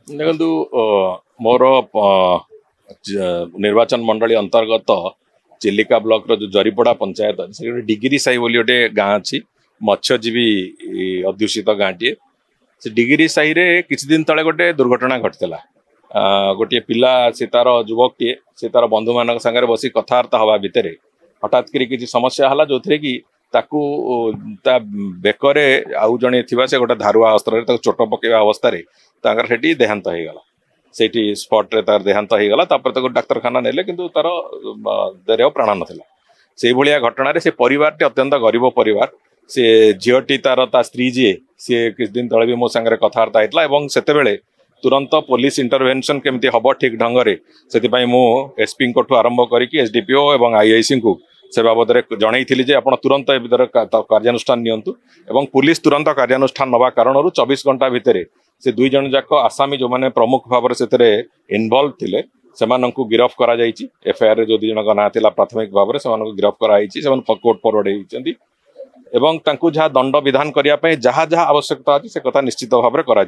ଦେଖନ୍ତୁ ମୋର ନିର୍ବାଚନ ମଣ୍ଡଳୀ अंतर्गत चिलिका ब्लॉक रो जो जरीपड़ा पंचायत अच्छे से डिग्री साही बोली गोटे गाँ अच्छी मत्स्यजीवी अध्युषित गाँटीए से डिग्री साही रे किछि दिन तले गोटे दुर्घटना घटला। गोटे पिला से तार युवकटीए से तार बंधु मान सागर बसी कथबार्ता हवा भितर हठात किसी समस्या है जो थे कि ताकू ता बेकरे आउ जड़े थी से गोटे धारुआ अस्त्र चोट पकेवा अवस्था से देहांत हो गला से स्पॉट रे तार देहांत हो गला डाक्तरखाना नेले किंतु तार देह प्राण नाला से भाया घटना से परिवार अत्यंत गरीब परिवार से झीटी तार ता स्त्री जी सी किछ दिन तले भी मो सांगे कथबार्ता होता से तुरंत पुलिस इंटरवेंशन केमती हम ठीक ढंग से मु एसपी ठू आरंभ करके एसडीपीओ और आईआईसी को से बाबद जनई जे आप तुरंत कार्यानुष्ठान नियंतु एवं पुलिस तुरंत कार्यानुष्ठान नवा कारण 24 घंटा भितर से दुई जन जाक आसामी जो मैंने प्रमुख भाव से इनवल्व थिले सेमानंकु गिरफ करा जायछि। एफआईआर जो दुई जन ना थिला प्राथमिक भाव से गिरफ कराई कोर्ट फरवर्ड होइछन्ती एवं तांकु जहाँ दंड विधान करने जहाँ जहाँ आवश्यकता अच्छी से कथा निश्चित भाव में करा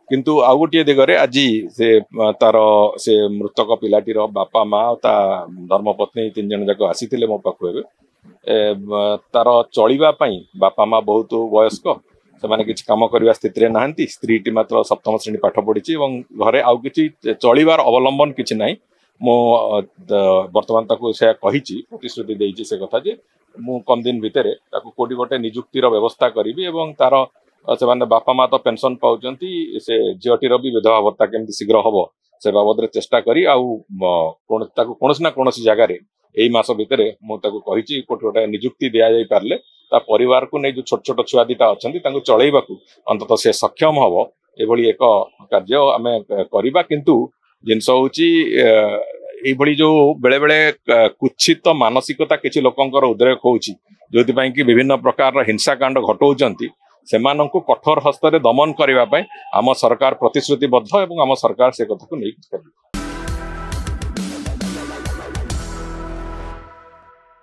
किंतु आउ गोटे दिगरे आज से तार से मृतक पिलाटीर बापा माँ ता धर्मपत्नी 3 जन जाक आसी मो पाखु तार चलवाई बापा माँ बहुत वयस्क से माने किसी काम करने स्थित ना स्त्री मात्र सप्तम श्रेणी पाठ पढ़ी घरे आउ कि चलवार अवलंबन किसी ना मो बर्तमान से प्रतिश्रुति देती से कथा जे मु कम दिन भितर कोटी गोटे निजुक्तिर व्यवस्था करी तार से माने बापा माँ तो पेंशन पाउचंती से झीटीर भी विधवा भत्ता केमती शीघ्र हम से बाबद चेष्टा करी कौन ना कौन जगार यही मास भितर मुझे कोटी गोटे निजुक्ति दि जाई पारले ता परिवार को नहीं जो छोट छोट छुआ दीटा अच्छा चलैवा अंततः से सक्षम हम ये एक कार्य आम करवा किंतु जिनस हूँ जो बेले बेले कुत्सित मानसिकता किसी लोकंर उद्रेक होउची जोथि कि विभिन्न प्रकार हिंसाकांड घटौचंती सेमानंकु कठोर हस्ତରେ दमन करने आम सरकार प्रतिश्रुतिबद्ध एवं आम सरकार से कथा को नहीं।